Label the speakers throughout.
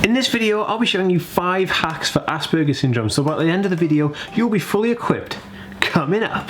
Speaker 1: In this video, I'll be showing you 5 hacks for Asperger's syndrome, so by the end of the video, you'll be fully equipped. Coming up.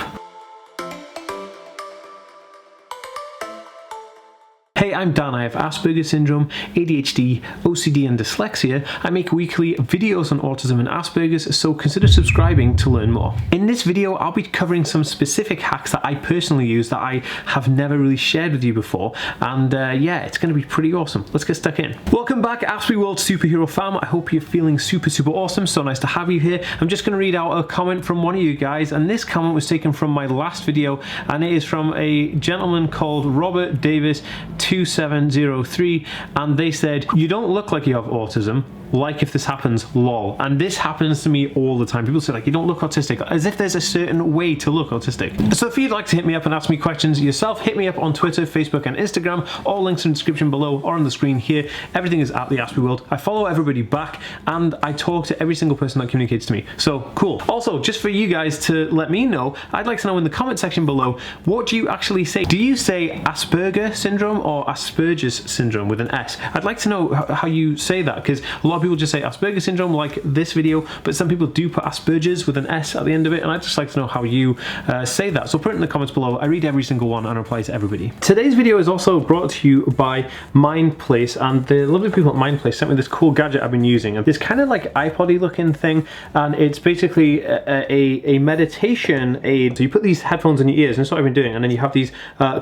Speaker 1: Hey, I'm Dan. I have Asperger's syndrome, ADHD, OCD and dyslexia. I make weekly videos on autism and Asperger's, so consider subscribing to learn more. In this video, I'll be covering some specific hacks that I personally use that I have never really shared with you before, and yeah, it's going to be pretty awesome. Let's get stuck in. Welcome back, ASPEWorld Superhero fam. I hope you're feeling super awesome. So nice to have you here. I'm just going to read out a comment from one of you guys, and this comment was taken from my last video, and it is from a gentleman called Robert Davis 2703, and they said, "You don't look like you have autism. Like if this happens, lol." And this happens to me all the time. People say, like, you don't look autistic, as if there's a certain way to look autistic. So if you'd like to hit me up and ask me questions yourself, hit me up on Twitter, Facebook and Instagram. All links in the description below or on the screen here. Everything is at TheAspieWorld. I follow everybody back and I talk to every single person that communicates to me. So cool. Also, just for you guys to let me know, I'd like to know in the comment section below, what do you actually say? Do you say Asperger's syndrome or Asperger's syndrome with an S? I'd like to know how you say that, because a lot of people just say Asperger's syndrome like this video, but some people do put Asperger's with an S at the end of it, and I'd just like to know how you say that. So put it in the comments below. I read every single one and reply to everybody. Today's video is also brought to you by MindPlace, and the lovely people at MindPlace sent me this cool gadget I've been using. This kind of like iPod-y looking thing, and it's basically a meditation aid. So you put these headphones in your ears, and that's what I've been doing, and then you have these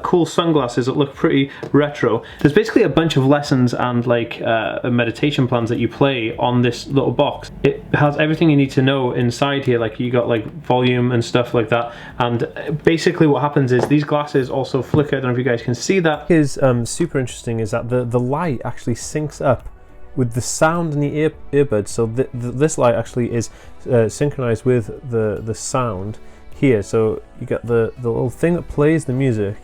Speaker 1: cool sunglasses that look pretty retro. There's basically a bunch of lessons and like meditation plans that you play on this little box. It has everything you need to know inside here, like you got like volume and stuff like that, and basically what happens is these glasses also flicker. I don't know if you guys can see that. What is super interesting is that the light actually syncs up with the sound in the earbuds, so this light actually is synchronized with the sound here, so you got the little thing that plays the music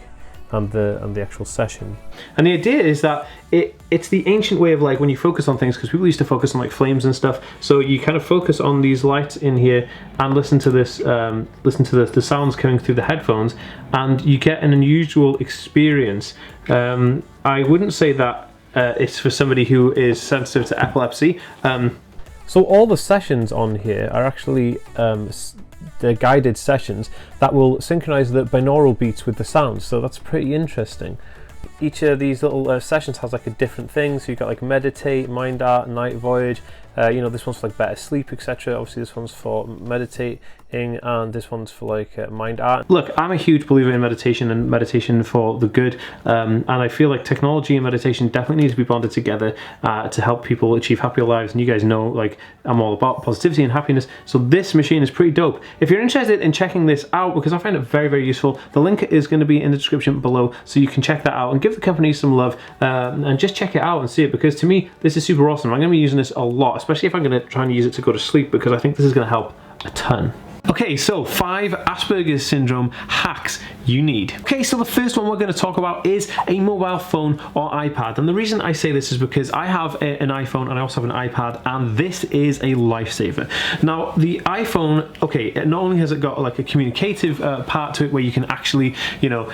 Speaker 1: and the actual session. And the idea is that it's the ancient way of like when you focus on things, because people used to focus on like flames and stuff, so you kind of focus on these lights in here and listen to this, the sounds coming through the headphones, and you get an unusual experience. I wouldn't say that it's for somebody who is sensitive to epilepsy. So all the sessions on here are actually the guided sessions that will synchronize the binaural beats with the sounds, so that's pretty interesting. Each of these little sessions has like a different thing, so you got like meditate, mind art, night voyage, you know, this one's for like better sleep, etc. Obviously this one's for meditating, and this one's for like mind art. Look, I'm a huge believer in meditation and meditation for the good, and I feel like technology and meditation definitely needs to be bonded together to help people achieve happier lives. And you guys know, like, I'm all about positivity and happiness, so this machine is pretty dope. If you're interested in checking this out, because I find it very useful, the link is going to be in the description below, so you can check that out and give the company some love, and just check it out and see it, because to me this is super awesome. I'm going to be using this a lot, especially if I'm going to try and use it to go to sleep, because I think this is going to help a ton. Okay, so 5 Asperger's syndrome hacks you need. Okay, so the first one we're going to talk about is a mobile phone or iPad. And the reason I say this is because I have an iPhone and I also have an iPad, and this is a lifesaver. Now, the iPhone, okay, not only has it got like a communicative part to it where you can actually, you know,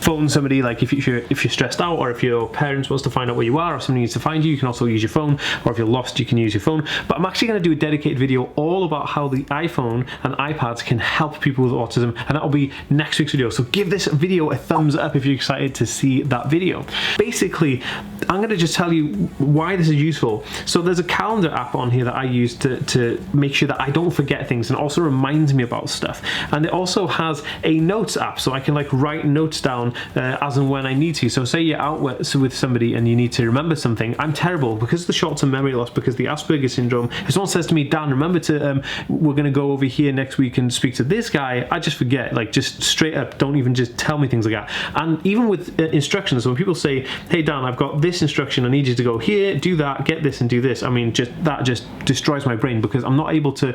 Speaker 1: phone somebody, like if you're stressed out, or if your parents wants to find out where you are, or somebody needs to find you, you can also use your phone, or if you're lost, you can use your phone. But I'm actually going to do a dedicated video all about how the iPhone and iPads can help people with autism, and that'll be next week's video. So give this video a thumbs up if you're excited to see that video. Basically, I'm going to just tell you why this is useful. So there's a calendar app on here that I use to make sure that I don't forget things, and also reminds me about stuff. And it also has a notes app, so I can like write notes down as and when I need to. So say you're out with somebody and you need to remember something. I'm terrible because of the short-term memory loss, because the Asperger's syndrome. If someone says to me, Dan, remember to we're going to go over here next week and speak to this guy, I just forget, like, just straight up, don't even just tell me things like that. And even with instructions, so when people say, hey Dan, I've got this instruction, I need you to go here, do that, get this and do this, I mean, that just destroys my brain, because I'm not able to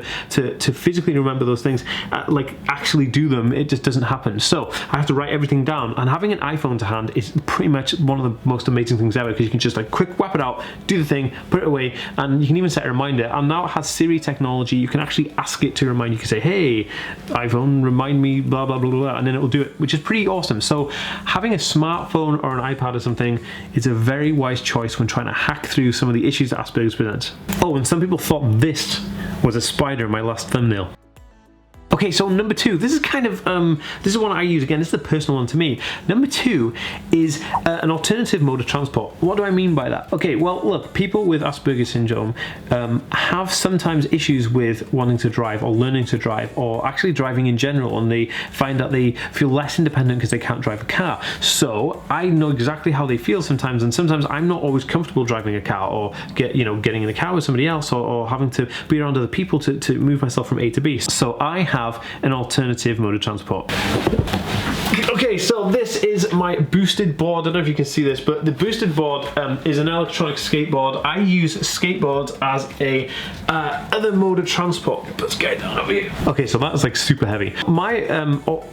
Speaker 1: physically remember those things, like actually do them. It just doesn't happen. So I have to write everything down, and having an iPhone to hand is pretty much one of the most amazing things ever, because you can just like quick whap it out, do the thing, put it away, and you can even set a reminder. And now it has Siri technology, you can actually ask it to remind you. You can say, hey iPhone, remind me blah blah blah blah, and then it will do it. it, which is pretty awesome. So having a smartphone or an iPad or something is a very wise choice when trying to hack through some of the issues that Asperger's presents. Oh, and some people thought this was a spider in my last thumbnail. Okay, so number 2, this is kind of, this is one I use again, this is a personal one to me. Number 2 is an alternative mode of transport. What do I mean by that? Okay, well, look, people with Asperger's syndrome have sometimes issues with wanting to drive or learning to drive or actually driving in general, and they find that they feel less independent because they can't drive a car. So I know exactly how they feel sometimes, and sometimes I'm not always comfortable driving a car or getting in a car with somebody else or having to be around other people to move myself from A to B. So I have an alternative mode of transport. Okay, so this is my boosted board. I don't know if you can see this, but the boosted board is an electronic skateboard. I use skateboards as a other mode of transport. Let's get down over here. Okay, so that's like super heavy. My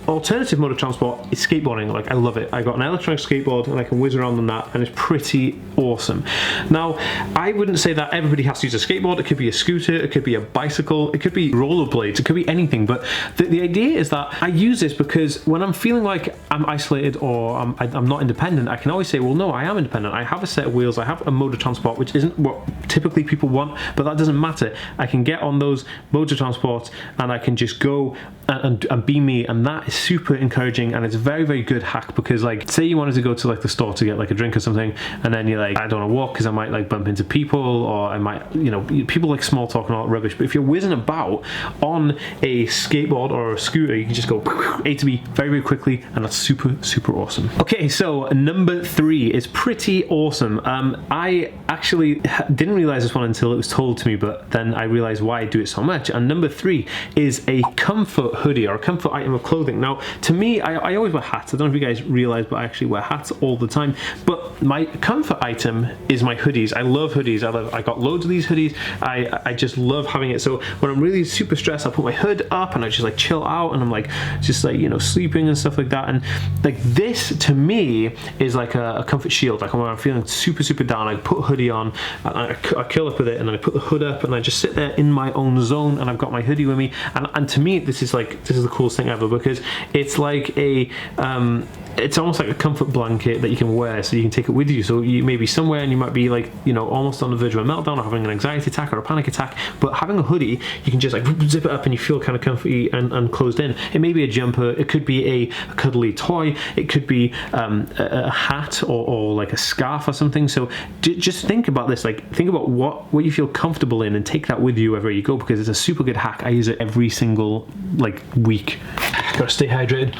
Speaker 1: alternative mode of transport is skateboarding. Like, I love it. I got an electronic skateboard and I can whiz around on that, and it's pretty awesome. Now, I wouldn't say that everybody has to use a skateboard. It could be a scooter, it could be a bicycle, it could be rollerblades, it could be anything. But the idea is that I use this because when I'm feeling like I'm isolated or I'm not independent, I can always say, well, no, I am independent. I have a set of wheels, I have a mode of transport, which isn't what typically people want, but that doesn't matter. I can get on those modes of transport and I can just go and be me, and that is super encouraging, and it's a very, very good hack because, like, say you wanted to go to like the store to get like a drink or something, and then you're like, I don't want to walk because I might like bump into people, or I might, you know, people like small talk and all that rubbish, but if you're whizzing about on a skateboard or a scooter, you can just go A to B very, very quickly, and that's super, super awesome. Okay, so number 3 is pretty awesome. I actually didn't realize this one until it was told to me, but then I realized why I do it so much. And number 3 is a comfort hoodie or a comfort item of clothing. Now, to me, I always wear hats. I don't know if you guys realize, but I actually wear hats all the time. But my comfort item is my hoodies. I love hoodies. I got loads of these hoodies. I just love having it. So when I'm really super stressed, I put my hood up and I just like chill out, and I'm like just like, you know, sleeping and stuff like that. And like this to me is like a comfort shield. Like when I'm feeling super, super down, I put a hoodie on, and I curl up with it, and then I put the hood up, and I just sit there in my own zone, and I've got my hoodie with me. And to me, this is the coolest thing ever, because it's like a it's almost like a comfort blanket that you can wear, so you can take it with you. So you may be somewhere and you might be like, you know, almost on the verge of a meltdown or having an anxiety attack or a panic attack, but having a hoodie, you can just like zip it up and you feel kind of comfy and closed in. It may be a jumper, it could be a cuddly toy, it could be a hat or like a scarf or something. So just think about this, like think about what you feel comfortable in and take that with you wherever you go, because it's a super good hack. I use it every single like week. Gotta stay hydrated.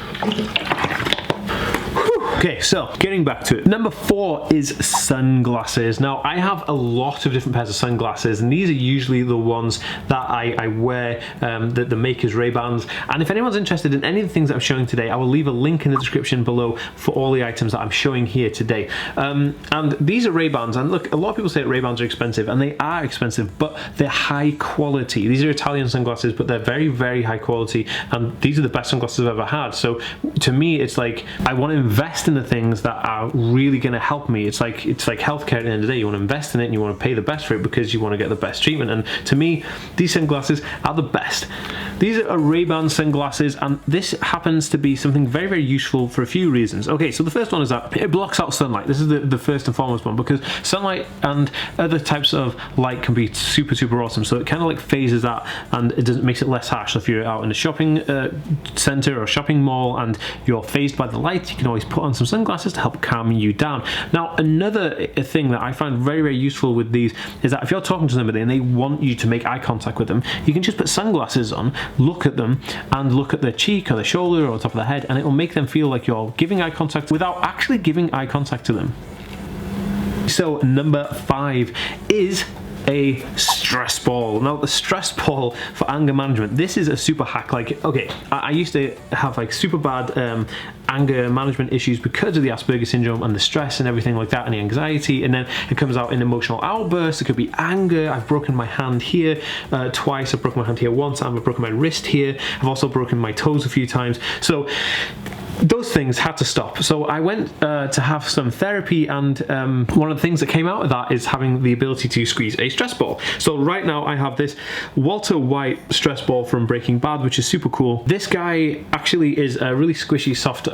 Speaker 1: Okay, so getting back to it. Number 4 is sunglasses. Now, I have a lot of different pairs of sunglasses, and these are usually the ones that I wear, the makers Ray-Bans. And if anyone's interested in any of the things that I'm showing today, I will leave a link in the description below for all the items that I'm showing here today. And these are Ray-Bans, and look, a lot of people say that Ray-Bans are expensive, and they are expensive, but they're high quality. These are Italian sunglasses, but they're very, very high quality, and these are the best sunglasses I've ever had. So to me, it's like I want to invest in the things that are really going to help me. It's like healthcare at the end of the day. You want to invest in it and you want to pay the best for it because you want to get the best treatment. And to me, these sunglasses are the best. These are Ray-Ban sunglasses, and this happens to be something very, very useful for a few reasons. Okay, so the first one is that it blocks out sunlight. This is the first and foremost one, because sunlight and other types of light can be super, super awesome. So it kind of like phases that, and it makes it less harsh. So if you're out in a shopping center or shopping mall and you're phased by the light, you can always put on some sunglasses to help calm you down. Now, another thing that I find very, very useful with these is that if you're talking to somebody and they want you to make eye contact with them, you can just put sunglasses on, look at them, and look at their cheek or their shoulder or top of their head, and it will make them feel like you're giving eye contact without actually giving eye contact to them. So number 5 is a stress ball. Now, the stress ball for anger management, this is a super hack. Like, okay, I used to have like super bad anger management issues because of the Asperger's syndrome and the stress and everything like that and the anxiety, and then it comes out in emotional outbursts. It could be anger. I've broken my hand here twice. I've broken my hand here once. I've broken my wrist here. I've also broken my toes a few times. So those things had to stop. So I went to have some therapy, and one of the things that came out of that is having the ability to squeeze a stress ball. So right now I have this Walter White stress ball from Breaking Bad, which is super cool. This guy actually is a really squishy, soft,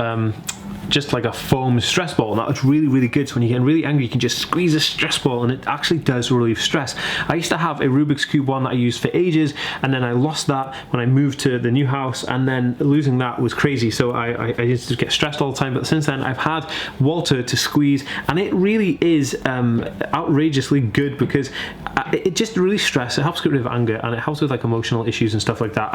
Speaker 1: just like a foam stress ball, and that's really, really good. So when you're getting really angry, you can just squeeze a stress ball and it actually does relieve stress. I used to have a Rubik's Cube one that I used for ages, and then I lost that when I moved to the new house, and then losing that was crazy. So I used to get stressed all the time, but since then I've had Walter to squeeze, and it really is outrageously good, because it just relieves stress, it helps get rid of anger, and it helps with like emotional issues and stuff like that.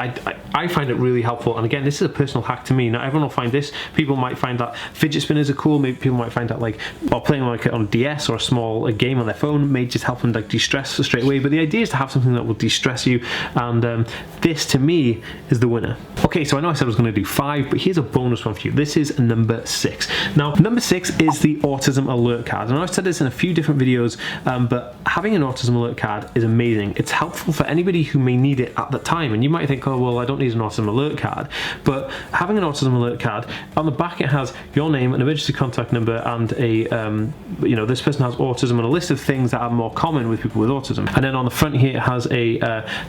Speaker 1: I find it really helpful, and again, this is a personal hack to me. Not everyone will find this. People might find that fidget spinners are cool. Maybe people might find that like, while playing like on a DS or a small game on their phone, may just help them like de-stress straight away. But the idea is to have something that will de-stress you, and this to me is the winner. Okay, so I know I said I was going to do 5, but here's a bonus one for you. This is number 6. Now, number 6 is the Autism Alert Card, and I've said this in a few different videos, but having an Autism Alert Card is amazing. It's helpful for anybody who may need it at the time, and you might think, oh well, I don't need an Autism Alert Card, but having an Autism Alert Card, on the back it has your name, an emergency contact number, and a you know, this person has autism, and a list of things that are more common with people with autism. And then on the front here it has a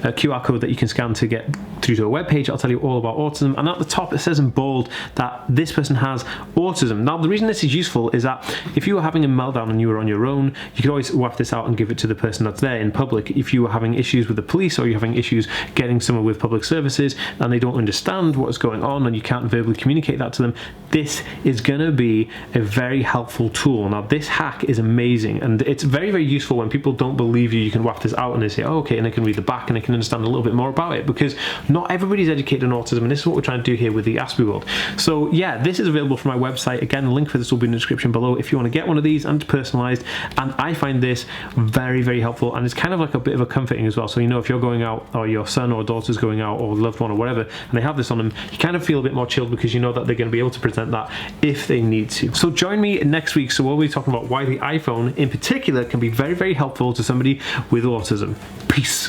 Speaker 1: QR code that you can scan to get through to a web page. I'll tell you all about autism, and at the top it says in bold that this person has autism. Now, the reason this is useful is that if you were having a meltdown and you were on your own, you could always whack this out and give it to the person that's there in public. If you were having issues with the police, or you're having issues getting somewhere with public services and they don't understand what's going on and you can't verbally communicate that to them, this is going to be a very helpful tool. Now, this hack is amazing, and it's very, very useful when people don't believe you. You can whack this out and they say, oh, okay, and they can read the back and they can understand a little bit more about it, because not everybody's educated on autism, and this is what we're trying to do here with the AspieWorld. So yeah, this is available from my website. Again, the link for this will be in the description below if you want to get one of these, and it's personalized, and I find this very, very helpful, and it's kind of like a bit of a comforting as well. So you know, if you're going out, or your son or daughter's going out, or loved one or whatever, and they have this on them, you kind of feel a bit more chilled, because you know that they're going to be able to present that if they need to. So join me next week, so we'll be talking about why the iPhone in particular can be very, very helpful to somebody with autism. Peace.